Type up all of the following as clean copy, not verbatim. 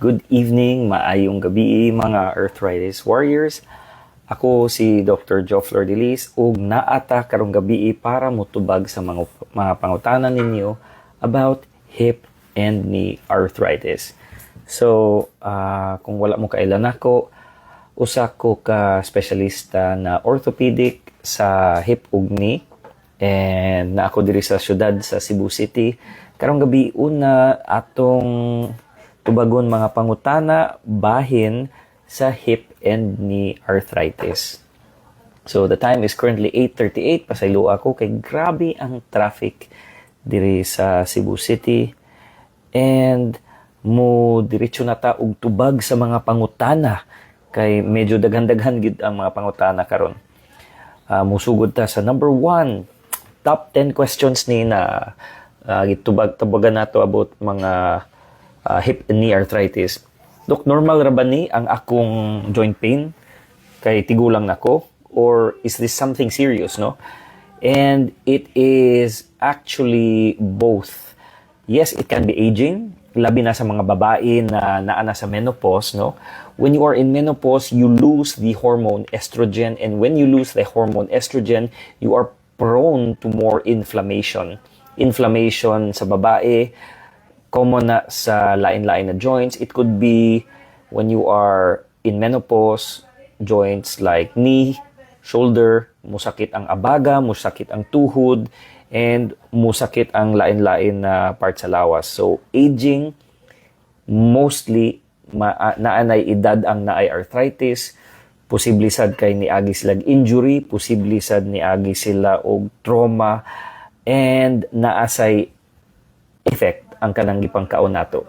good evening, maayong gabi mga Arthritis Warriors. Ako si Dr. Joe Flordelis ug naata karong gabi para mutubag sa mga pangutanan ninyo about hip and knee arthritis. So, kung wala mo kailan ako, usa ko ka specialista na orthopedic sa hip ug knee and na ako diri sa syudad sa Cebu City. Karong gabi una atong tubagon mga pangutana bahin sa hip and knee arthritis. So the time is currently 8:38 pasaylo ako kay grabe ang traffic diri sa Cebu City and mo diretso na ta og tubag sa mga pangutana kay medyo daghan-daghan gid ang mga pangutana karon. Musugod ta sa number 1, top 10 questions ni na gitubag-tubagan nato about mga hip and knee arthritis. Dok, normal ra ba ni ang akong joint pain kay tigulang nako or is this something serious, no? And it is actually both. Yes, it can be aging, labi na sa mga babae na naana sa menopause, no? When you are in menopause, you lose the hormone estrogen, and when you lose the hormone estrogen, you are prone to more inflammation. Inflammation sa babae, common na sa lain-lain na joints. It could be when you are in menopause, joints like knee, shoulder, musakit ang abaga, musakit ang tuhod, and musakit ang lain-lain na part sa lawas. So, aging, mostly, naanay edad ang naay arthritis, posible sad kay niagi sila injury, posible sad niagi sila og trauma, and naasay effect ang kanang gipangkaon nato.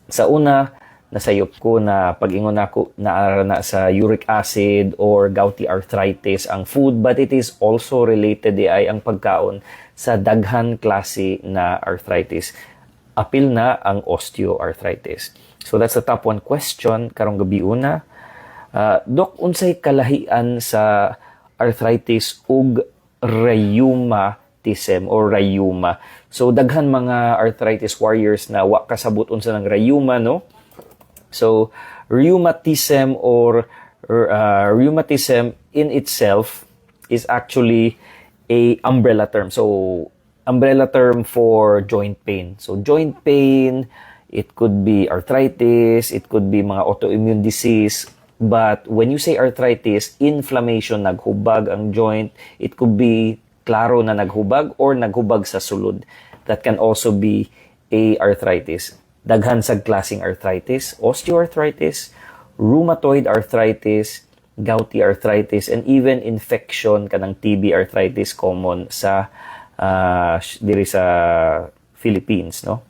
Sa una, nasayop ko na pag-ingon ako naara na sa uric acid or gouty arthritis ang food, but it is also related ay ang pagkaon sa daghan klase na arthritis. Apil na ang osteoarthritis. So that's the top 1 question karong gabi una. Dok, unsay kalahian sa arthritis ug rheumatism or rheuma? So daghan mga arthritis warriors na wa kasabot unsa ng rheuma, no? So rheumatism or rheumatism in itself is actually a umbrella term. So umbrella term for joint pain. So joint pain, it could be arthritis, it could be mga autoimmune disease. But when you say arthritis, inflammation, naghubag ang joint, it could be klaro na naghubag or naghubag sa sulod. That can also be a arthritis. Daghan sa klaseng arthritis, osteoarthritis, rheumatoid arthritis, gouty arthritis, and even infection kanang TB arthritis common sa diri sa Philippines, no?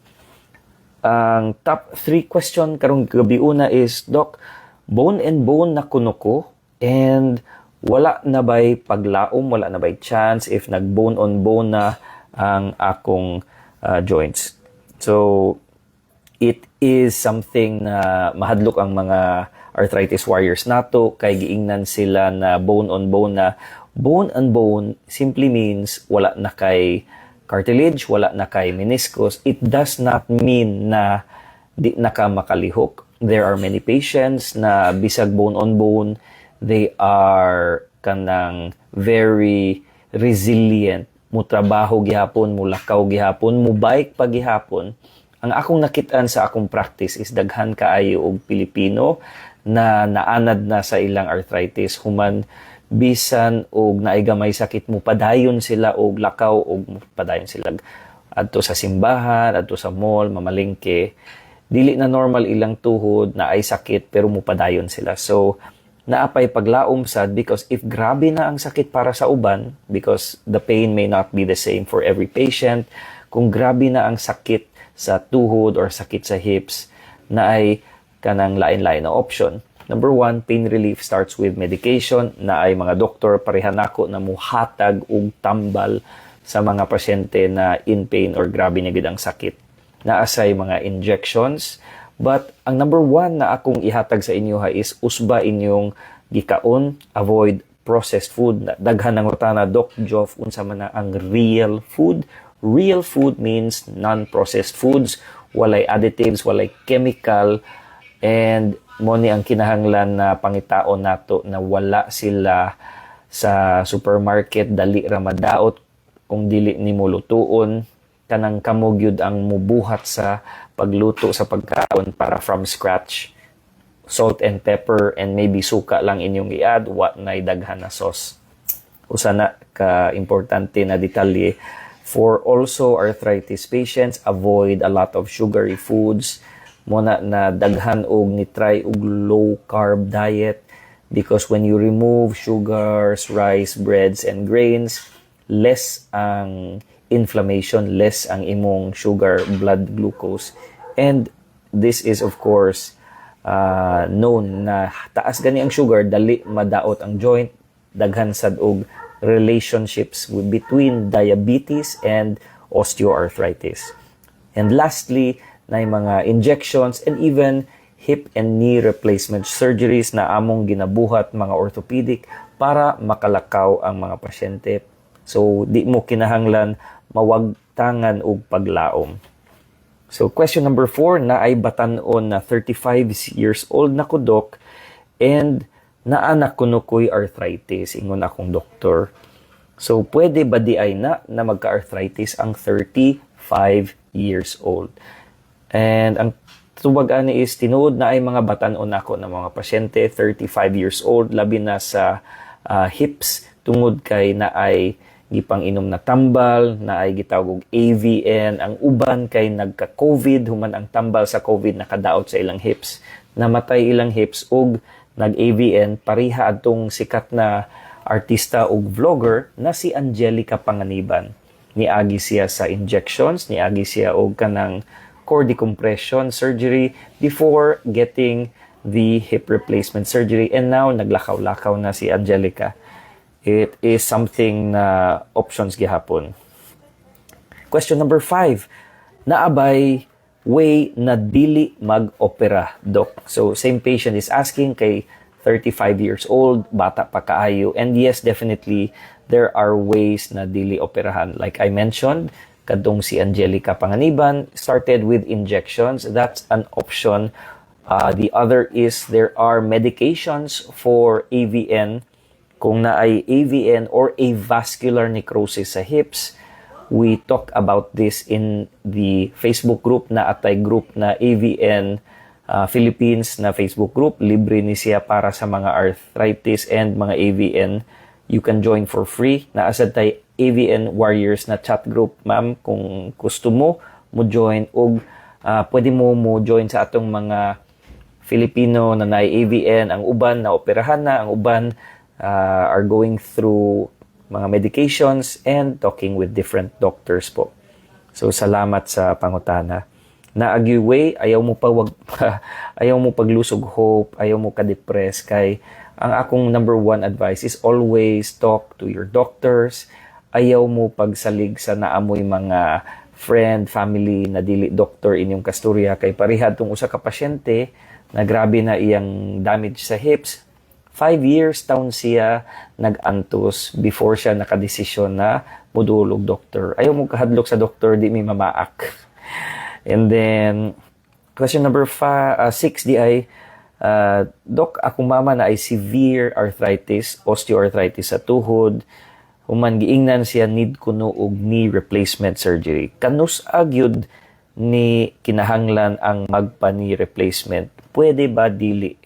Ang top 3 question karong gabi una is, Doc, bone and bone na kuno ko and wala na ba'y paglaom, wala na ba'y chance if nag-bone on bone na ang akong joints. So, it is something na mahadlok ang mga arthritis warriors nato kay giingnan sila na bone on bone na. Bone on bone simply means wala na kay cartilage, wala na kay meniscus. It does not mean na di na ka makalihok. There are many patients na bisag bone on bone, they are kanang very resilient, mo trabaho gihapon, mo lakaw gihapon, mo bike pa gihapon. Ang akong nakitaan sa akong practice is daghan kaayo og Pilipino na naanad na sa ilang arthritis human bisan og naay gamay sakit mo padayon sila og lakaw og padayon sila adto sa simbahan, adto sa mall, mamalengke. Dili na normal ilang tuhod na ay sakit pero mupadayon sila. So, naapay paglaom sad because if grabe na ang sakit para sa uban, because the pain may not be the same for every patient, kung grabe na ang sakit sa tuhod or sakit sa hips, na ay kanang lain-lain na option. Number 1, pain relief starts with medication, na ay mga doktor pareha nako na muhatag og tambal sa mga pasyente na in pain or grabe na gid ang sakit. Naasay mga injections, but ang number 1 na akong ihatag sa inyo is usba inyong gikaon, avoid processed food. Daghan ng utana, Doc Joff, unsa man na ang real food. Real food means non-processed foods, walay additives, walay chemical And mo ni ang kinahanglan na pangitaon nato na wala sila sa supermarket, dali ra madaot kung dili nimo lutuon, kanang kamo gyud ang mubuhat sa pagluto sa pagkaon para from scratch. Salt and pepper and maybe suka lang inyong i-add, wa nay daghan na sauce. Usa na ka importante na detalye, for also arthritis patients, avoid a lot of sugary foods. Muna na daghan og ni try og low carb diet, because when you remove sugars, rice, breads and grains, less ang inflammation, less ang imong sugar, blood glucose. And this is of course known na taas gani ang sugar, dali madaot ang joint, daghan sad og relationships between diabetes and osteoarthritis. And lastly, na mga injections and even hip and knee replacement surgeries na among ginabuhat mga orthopedic para makalakaw ang mga pasyente. So, di mo kinahanglan mawagtangan og paglaom. So, question number 4, na ay batan-on na 35 years old na ko, Doc, and naanak ko no ko'y arthritis, ingon akong doktor. So, pwede ba di ay na magka-arthritis ang 35 years old? And ang tubag ani is tinuod na ay mga batan-on ako ng mga pasyente 35 years old, labi na sa hips, tungod kay na ay gipang inom na tambal, na ay gitawag og AVN, ang uban kay nagka-COVID, human ang tambal sa COVID nakadaot sa ilang hips, namatay ilang hips ug nag-AVN, pariha adtong sikat na artista ug vlogger na si Angelica Panganiban. Niagi siya sa injections, niagi siya og kanang core decompression surgery before getting the hip replacement surgery, and now naglakaw-lakaw na si Angelica. It is something na options gihapon. Question number 5, naabay way na dili mag-opera, Doc? So same patient is asking, kay 35 years old, bata pa kaayo, and yes, definitely there are ways na dili operahan. Like I mentioned, kadtong si Angelica Panganiban started with injections. That's an option. The other is there are medications for AVN. Kung na ay AVN or avascular necrosis sa hips, we talk about this in the Facebook group na atay group na AVN Philippines na Facebook group. Libre ni siya para sa mga arthritis and mga AVN. You can join for free. Naasad tay AVN Warriors na chat group, ma'am. Kung gusto mo join, o pwede mo join sa atong mga Filipino na na AVN. Ang uban na operahan na, ang uban are going through mga medications and talking with different doctors po. So salamat sa pangutana. Na agiway, ayaw mo paglusog hope, ayaw mo ka-depress, kay ang akong number 1 advice is always talk to your doctors. Ayaw mo pagsalig sa naamoy mga friend, family na dili doktor inyong kasturya, kay parihad tong usa ka pasyente na grabe na iyang damage sa hips. 5 years taon siya nag-antos before siya nakadesisyon na mudulog doktor. Ayaw mo kahadlok sa doktor, di may mamaak. And then, question number 6 di ay, Doc, akong mama na ay severe arthritis, osteoarthritis sa tuhod. Human giingnan siya need kuno og knee replacement surgery. Kanus agyud ni kinahanglan ang magpa-knee replacement? Pwede ba dili?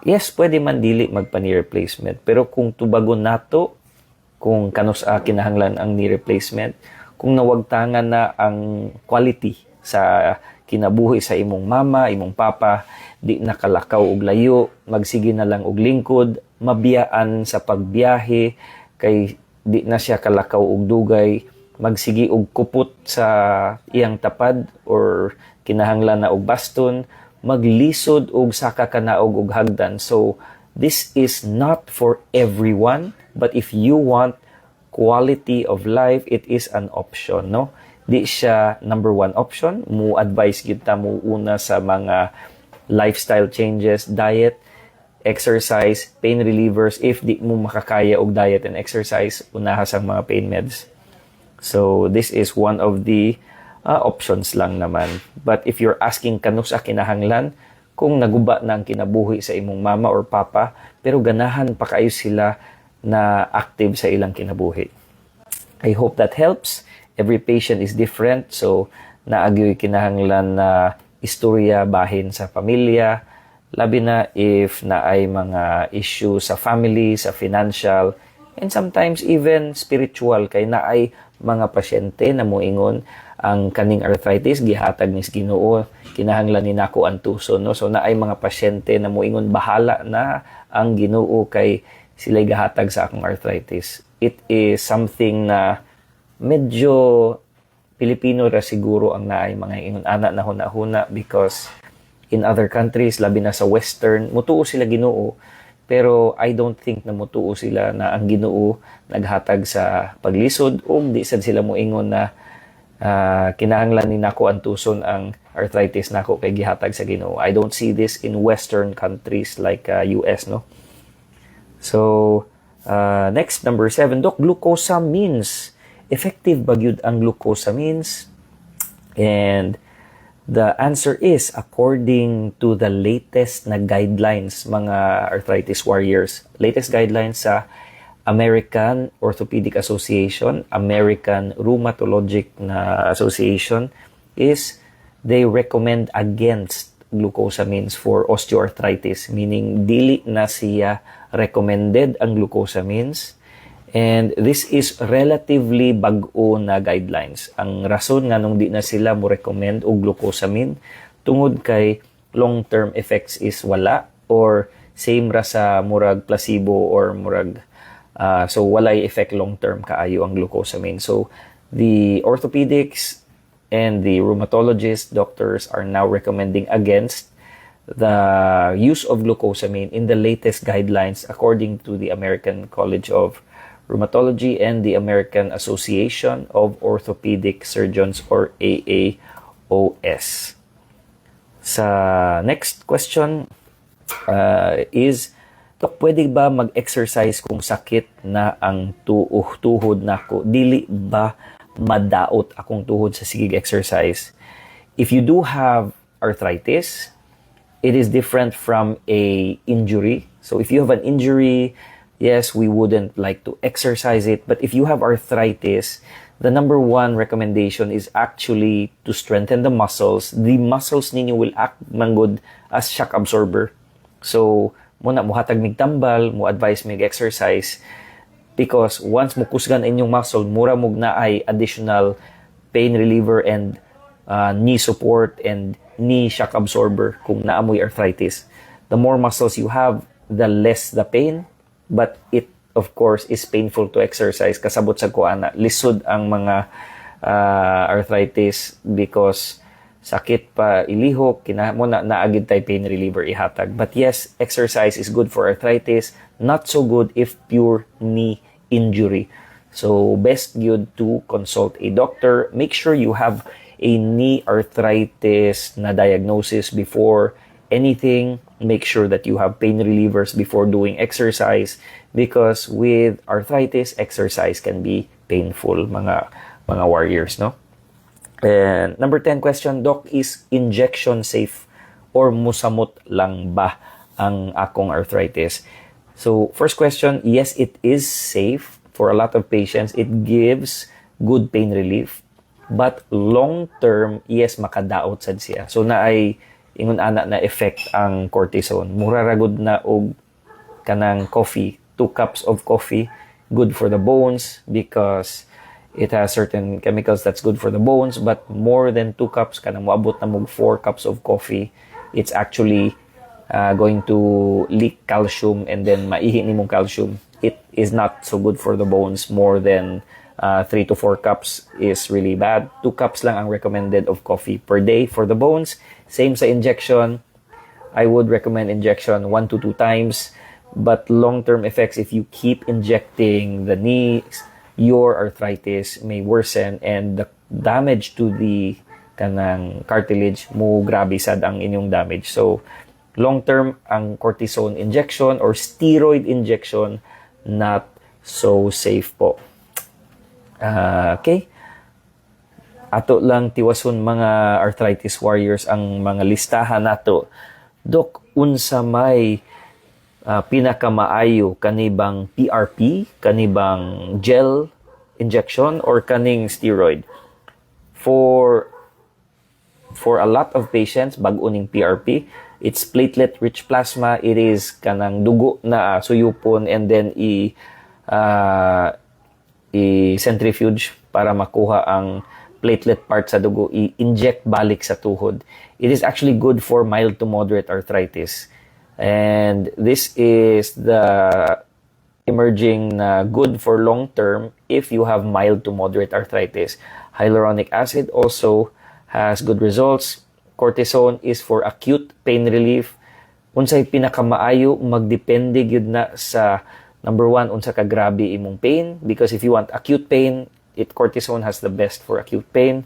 Yes, pwede man dili magpa-knee replacement. Pero kung tubagon nato, kung kanus kinahanglan ang knee replacement, kung nawagtangan na ang quality sa kinabuhi sa imong mama, imong papa, di nakalakaw og layo, magsige na lang og lingkod, mabiyaan sa pagbiyahe, kay di na siya kalakaw og dugay, magsigi og kupot sa iyang tapad or kinahanglan na og baston, maglisod og saka kanaog og hagdan. So this is not for everyone, but if you want quality of life, it is an option, no? Di siya number 1 option. Mo advise gyud ta mo una sa mga lifestyle changes, diet, exercise, pain relievers. If di mo makakaya og diet and exercise, unaha sang mga pain meds. So this is one of the options lang naman. But if you're asking kanus kinahanglan, kung naguba na ang kinabuhi sa imong mama or papa, pero ganahan pa kayo sila na active sa ilang kinabuhi. I hope that helps. Every patient is different, so naagyo'y kinahanglan na istorya bahin sa pamilya, labi na if na ay mga issue sa family, sa financial, and sometimes even spiritual, kay na ay mga pasyente na moingon ang kaning arthritis gihatag ni Ginoo, kinahanglan ni nako ang tuson, no? So na ay mga pasyente na moingon bahala na ang Ginoo kay sila'y gahatag sa akong arthritis. It is something na medyo Pilipino ra siguro ang naay mga ingon ana na huna-huna, because in other countries, labi na sa Western, mutuo sila Ginoo, pero I don't think na mutuo sila na ang Ginoo naghatag sa paglisod, o di sad sila moingon na kinahanglan ni nako ang tuson ang arthritis nako kay gihatag sa Ginoo. I don't see this in Western countries like US, no? So, next, number 7, Doc, glucosamines. Effective ba gyud ang glucosamines? And the answer is, according to the latest na guidelines, mga arthritis warriors, latest guidelines sa American Orthopedic Association, American Rheumatologic na Association, is they recommend against glucosamines for osteoarthritis, meaning dili na siya recommended ang glucosamines, and this is relatively bag-o na guidelines. Ang rason nga nung di na sila mo recommend og glucosamine tungod kay long-term effects is wala, or same ra sa murag placebo or murag so walay effect long-term kaayo ang glucosamine. So the orthopedics and the rheumatologist doctors are now recommending against the use of glucosamine in the latest guidelines according to the American College of Rheumatology and the American Association of Orthopedic Surgeons, or AAOS. Sa next question is, Dok, pwede ba mag-exercise kung sakit na ang tuhod nako? Dili ba madaot akong tuhod sa sigig exercise? If you do have arthritis, it is different from a injury. So if you have an injury, yes, we wouldn't like to exercise it. But if you have arthritis, the number one recommendation is actually to strengthen the muscles. The muscles ninyo will act manggod as shock absorber. So, muna muhatag mig tambal, mo advise mig exercise, because once mo kusgan inyong muscle, mura mog na ay additional pain reliever and knee support and knee shock absorber kung naamoy arthritis. The more muscles you have, the less the pain, but it of course is painful to exercise. Kasabot sa kuana, lisod ang mga arthritis because sakit pa ilihok, mo na naagid tay pain reliever ihatag. But yes, exercise is good for arthritis, not so good if pure knee injury. So best good to consult a doctor. Make sure you have a knee arthritis na diagnosis before anything. Make sure that you have pain relievers before doing exercise, because with arthritis, exercise can be painful, mga warriors, no? And number 10 question, Doc, is injection safe or musamot lang ba ang akong arthritis? So, first question, yes, it is safe for a lot of patients. It gives good pain relief. But long term, yes, makadaot sad siya. So, na ay ingon ana na effect ang cortisone. Mura ragod na og kanang coffee, 2 cups of coffee, good for the bones because it has certain chemicals that's good for the bones, but more than 2 cups, kanang moabot na mog 4 cups of coffee, it's actually going to leak calcium and then maihi ni mong calcium. It is not so good for the bones. More than 3 to 4 cups is really bad. 2 cups lang ang recommended of coffee per day for the bones. Same sa injection. I would recommend injection 1 to 2 times. But long-term effects, if you keep injecting the knees, your arthritis may worsen and the damage to the kanang cartilage mo grabe sad ang inyong damage. So long-term ang cortisone injection or steroid injection not so safe po. Okay. Ato lang tiwason mga arthritis warriors ang mga listahan nato Dok, unsa may pinakamaayo kanibang PRP, kanibang gel injection, or kaning steroid? For a lot of patients, bago ning PRP, it's platelet-rich plasma. It is kanang dugo na suyupon and then i-centrifuge para makuha ang platelet part sa dugo, i-inject balik sa tuhod. It is actually good for mild to moderate arthritis. And this is the emerging na good for long term if you have mild to moderate arthritis. Hyaluronic acid also has good results. Cortisone is for acute pain relief. Unsay pinakamaayo, magdepende gyud na sa number one, unsa ka grabe imong pain, because if you want acute pain, cortisone has the best for acute pain.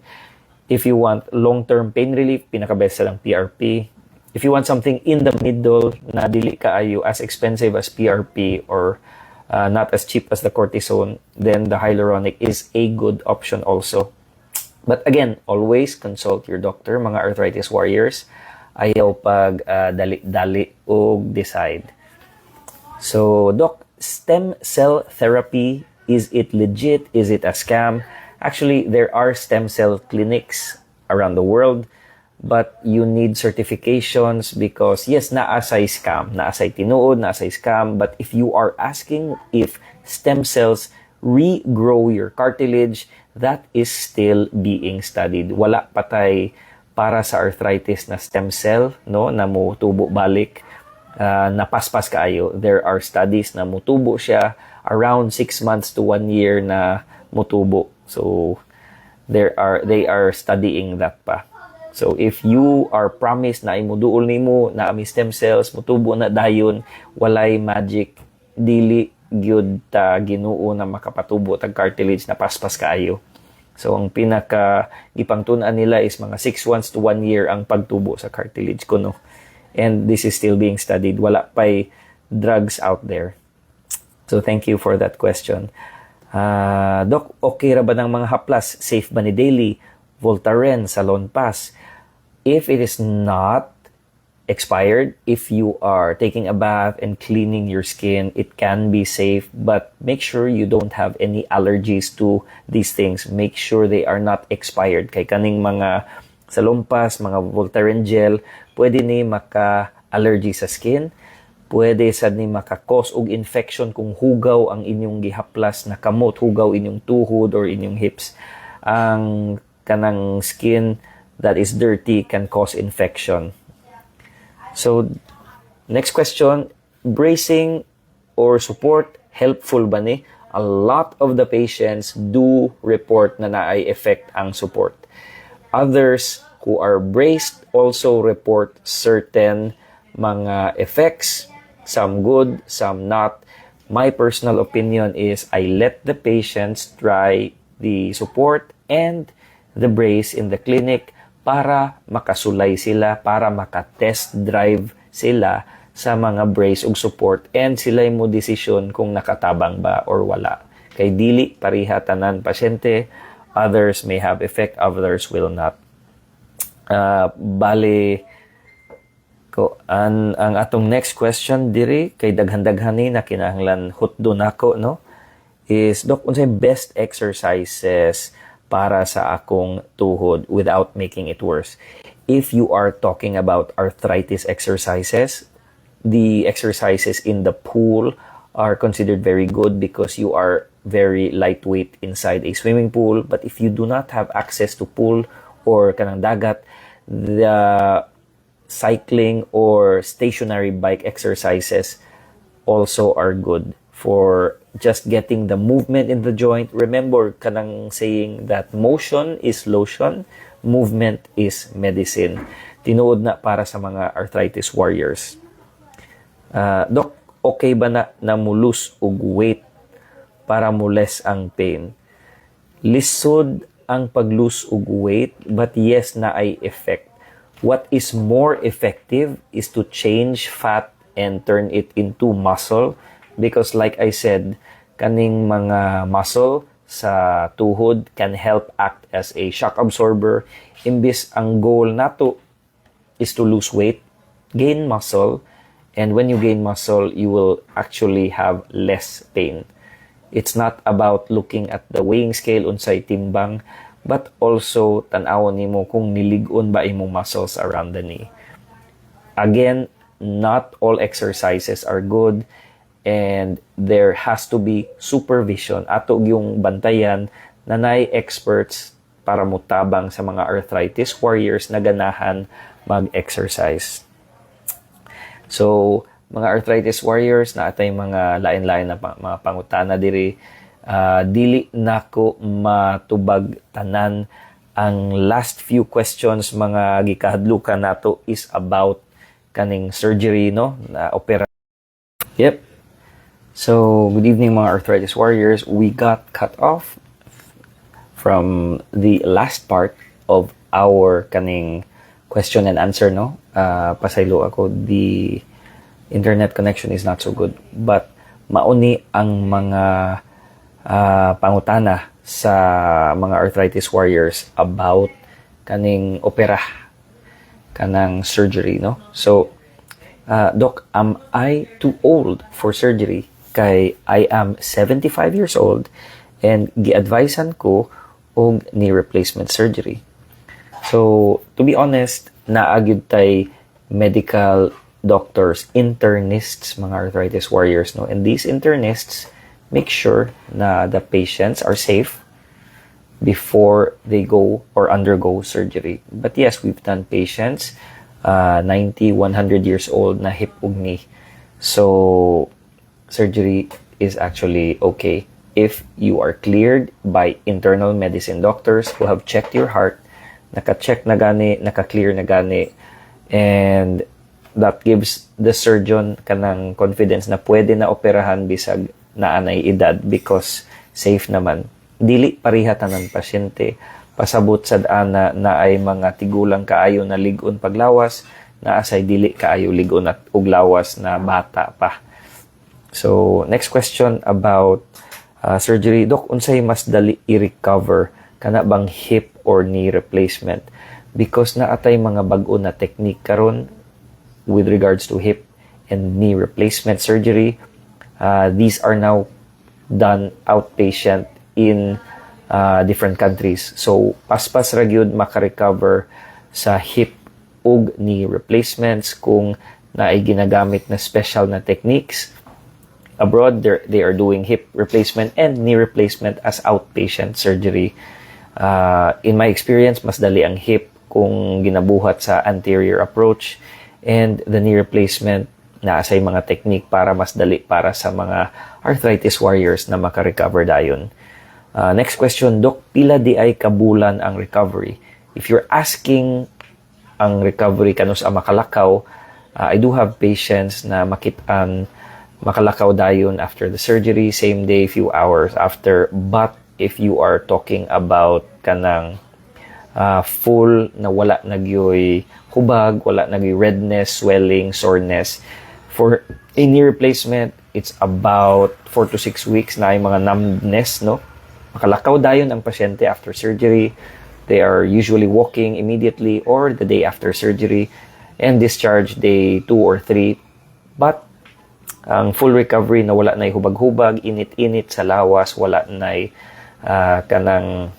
If you want long-term pain relief, pinaka-best lang PRP. If you want something in the middle na dili kaayo as expensive as PRP or not as cheap as the cortisone, then the hyaluronic is a good option also. But again, always consult your doctor, mga arthritis warriors. Ayaw pag dali-dali o decide. So, Doc, stem cell therapy, is it legit? Is it a scam? Actually, there are stem cell clinics around the world, but you need certifications because, yes, naasay scam, naasay tinuod, naasay scam, but if you are asking if stem cells regrow your cartilage, that is still being studied. Wala patay para sa arthritis na stem cell, no, na mo tubo balik, napaspas kaayo. There are studies na mutubo siya around 6 months to 1 year na mutubo. So they are studying that pa. So if you are promised na imuduol nimo na ami stem cells mutubo na dayon, walay magic, dili gyud ta Ginoo na makapatubo tag cartilage na paspas kaayo. So ang pinaka gipangtun-an nila is mga 6 months to 1 year ang pagtubo sa cartilage kuno. And this is still being studied. Wala pa'y drugs out there. So thank you for that question. Doc, okay ra ba ng mga haplas? Safe ba ni daily? Voltaren, Salon Pass. If it is not expired, if you are taking a bath and cleaning your skin, it can be safe, but make sure you don't have any allergies to these things. Make sure they are not expired. Kay kaning mga Salon Pass, mga Voltaren gel, pwede ni maka-allergy sa skin. Pwede sad ni maka-cause og infection kung hugaw ang inyong gihaplas na kamot, hugaw inyong tuhod or inyong hips. Ang kanang skin that is dirty can cause infection. So, next question, bracing or support, helpful ba ni? A lot of the patients do report na naay effect ang support. Others who are braced also report certain mga effects, some good, some not. My personal opinion is I let the patients try the support and the brace in the clinic para makasulay sila, para maka-test drive sila sa mga brace ug support, and sila mo desisyon kung nakatabang ba or wala. Kay dili pariha tanan pasyente, others may have effect, others will not. Bali ko ang atong next question diri kay daghan-daghani na kinahanglan hutdo nako, no, is Doc, unsay best exercises para sa akong tuhod without making it worse? If you are talking about arthritis exercises, the exercises in the pool are considered very good because you are very lightweight inside a swimming pool. But if you do not have access to pool or kanang dagat, the cycling or stationary bike exercises also are good for just getting the movement in the joint. Remember kanang saying that motion is lotion, movement is medicine. Tinuod na para sa mga arthritis warriors. Doc, okay ba na mo lose og weight para mo less ang pain? Lisod ang pag-lose og weight, but yes, na ay effect. What is more effective is to change fat and turn it into muscle, because like I said, kaning mga muscle sa tuhod can help act as a shock absorber. Imbis ang goal nato is to lose weight, gain muscle, and when you gain muscle, you will actually have less pain. It's not about looking at the weighing scale unsay timbang, but also tan-awon nimo kung nilig-on ba imong muscles around the knee. Again, not all exercises are good, and there has to be supervision. Ato yung bantayan na nay experts para mutabang sa mga arthritis warriors na ganahan mag-exercise. So, mga arthritis warriors na atay mga lain-lain na mga pangutana diri, dili nako matubag tanan. Ang last few questions mga gikahadlukan nato is about kaning surgery, no, na opera. Yep. So, good evening mga arthritis warriors. We got cut off from the last part of our kaning question and answer, no? Pasaylo ako, the internet connection is not so good. But mauni ang mga pangutana sa mga arthritis warriors about kaning opera, kanang surgery, no? So, Doc, am I too old for surgery? Kay I am 75 years old and gi-advisean ko og knee replacement surgery. So, to be honest, naagyud tay medical doctors, internists, mga arthritis warriors, no? And these internists make sure na the patients are safe before they go or undergo surgery. But yes, we've done patients 90, 100 years old na hip ug knee. So, surgery is actually okay if you are cleared by internal medicine doctors who have checked your heart, naka-check na gani, naka-clear na gani, and that gives the surgeon kanang confidence na pwede na operahan bisag naanay edad because safe naman. Dili parihatan ng pasyente, pasabot sad ana na ay mga tigulang kaayo na lig-on paglawas, na asay dili kaayo lig-on at ug lawas na bata pa. So, next question about surgery. Dok, unsay mas dali i-recover kana bang hip or knee replacement? Because naatay mga bag-o na technique karon with regards to hip and knee replacement surgery. These are now done outpatient in different countries. So, paspas ra gyud maka-recover sa hip ug knee replacements kung naay ginagamit na special na techniques. Abroad, they are doing hip replacement and knee replacement as outpatient surgery. In my experience, mas dali ang hip kung ginabuhat sa anterior approach, and the knee replacement na asay mga technique para mas dali para sa mga arthritis warriors na maka-recover dayon. Next question, Doc, pila di ay kabulan ang recovery? If you're asking ang recovery kanus sa makalakaw, I do have patients na makitaan makalakaw dayon after the surgery, same day, few hours after. But if you are talking about kanang full na wala nagyoy hubag, wala nagyoy redness, swelling, soreness, for a knee replacement, it's about 4 to 6 weeks na ay mga numbness, no? Makalakaw dayon ang pasyente after surgery. They are usually walking immediately or the day after surgery and discharge day 2 or 3. But ang full recovery na wala na'y hubag-hubag, init-init sa lawas, wala na'y kanang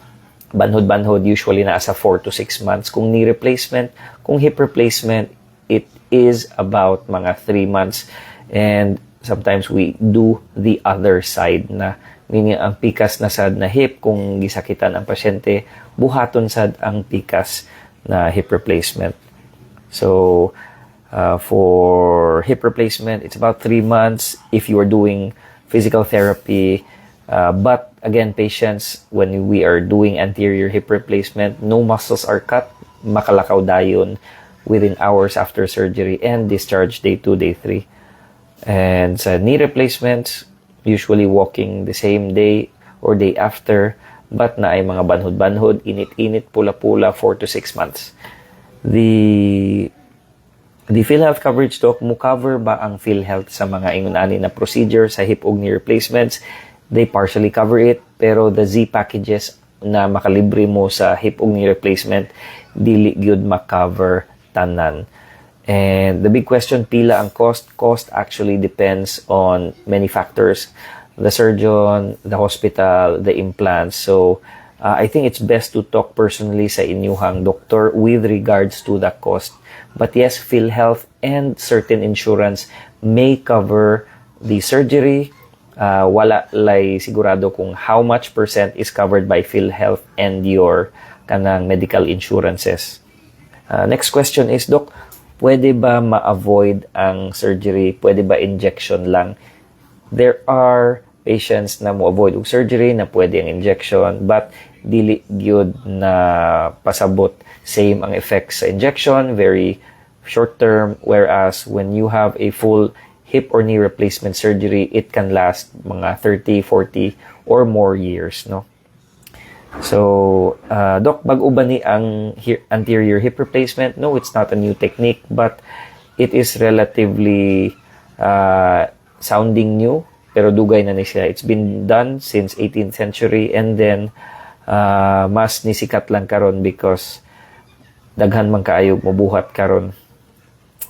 banhod-banhod, usually na sa 4 to 6 months. Kung knee replacement, kung hip replacement, it is about mga 3 months. And sometimes we do the other side na, meaning ang pikas na sad na hip, kung gisakitan ang pasyente, buhaton sad ang pikas na hip replacement. So, for hip replacement, it's about 3 months if you are doing physical therapy. But again, patients, when we are doing anterior hip replacement, no muscles are cut, makalakaw dayon within hours after surgery and discharge day 2, day 3. And sa knee replacements, usually walking the same day or day after, but na ay mga banhod-banhod, init-init, pula-pula, 4 to 6 months. The PhilHealth coverage, Doc, mo cover ba ang PhilHealth sa mga ingon-ani na procedure sa hip ug knee replacements? They partially cover it, pero the Z packages na makalibre mo sa hip ug knee replacement, dili gyud ma-cover tanan. And the big question, pila ang cost? Cost actually depends on many factors. The surgeon, the hospital, the implants. So, I think it's best to talk personally sa inyuhang doktor with regards to the cost. But yes, PhilHealth and certain insurance may cover the surgery. Wala lay sigurado kung how much percent is covered by PhilHealth and your kanang medical insurances. Next question is, Doc, pwede ba ma-avoid ang surgery? Pwede ba injection lang? There are patients na mo-avoid og surgery na pwede ang injection, but dili gyud na pasabot same ang effects sa injection, very short term, whereas when you have a full hip or knee replacement surgery, it can last mga 30, 40 or more years, no? So, Doc, bago ba ni ang anterior hip replacement? No, it's not a new technique, but it is relatively sounding new, pero dugay na ni siya. It's been done since 18th century, and then mas nisikat lang karon because daghan man kaayo mobuhat karon.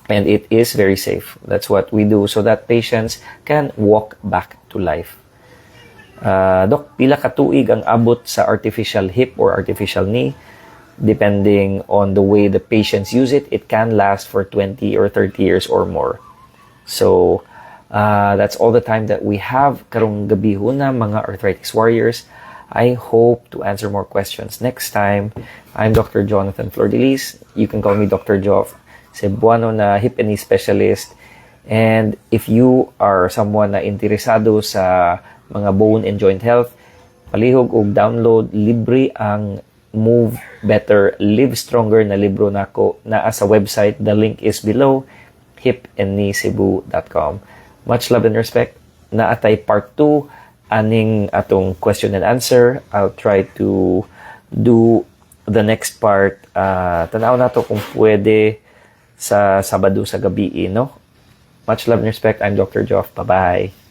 And it is very safe. That's what we do so that patients can walk back to life. Doc, pila ka tuig ang abot sa artificial hip or artificial knee? Depending on the way the patients use it, it can last for 20 or 30 years or more. So, that's all the time that we have karong gabi na mga arthritis warriors. I hope to answer more questions next time. I'm Dr. Jonathan Flordelis. You can call me Dr. Joff. Cebuano na hip and knee specialist. And if you are someone na interesado sa mga bone and joint health, palihog og download libre ang Move Better, Live Stronger na libro nako naa sa website. The link is below, hipandkneecebu.com. Much love and respect. Naatay part 2 aning atong question and answer. I'll try to do the next part. Tanaw na to kung pwede sa Sabado sa gabi, no? Much love and respect. I'm Dr. Joff. Bye-bye.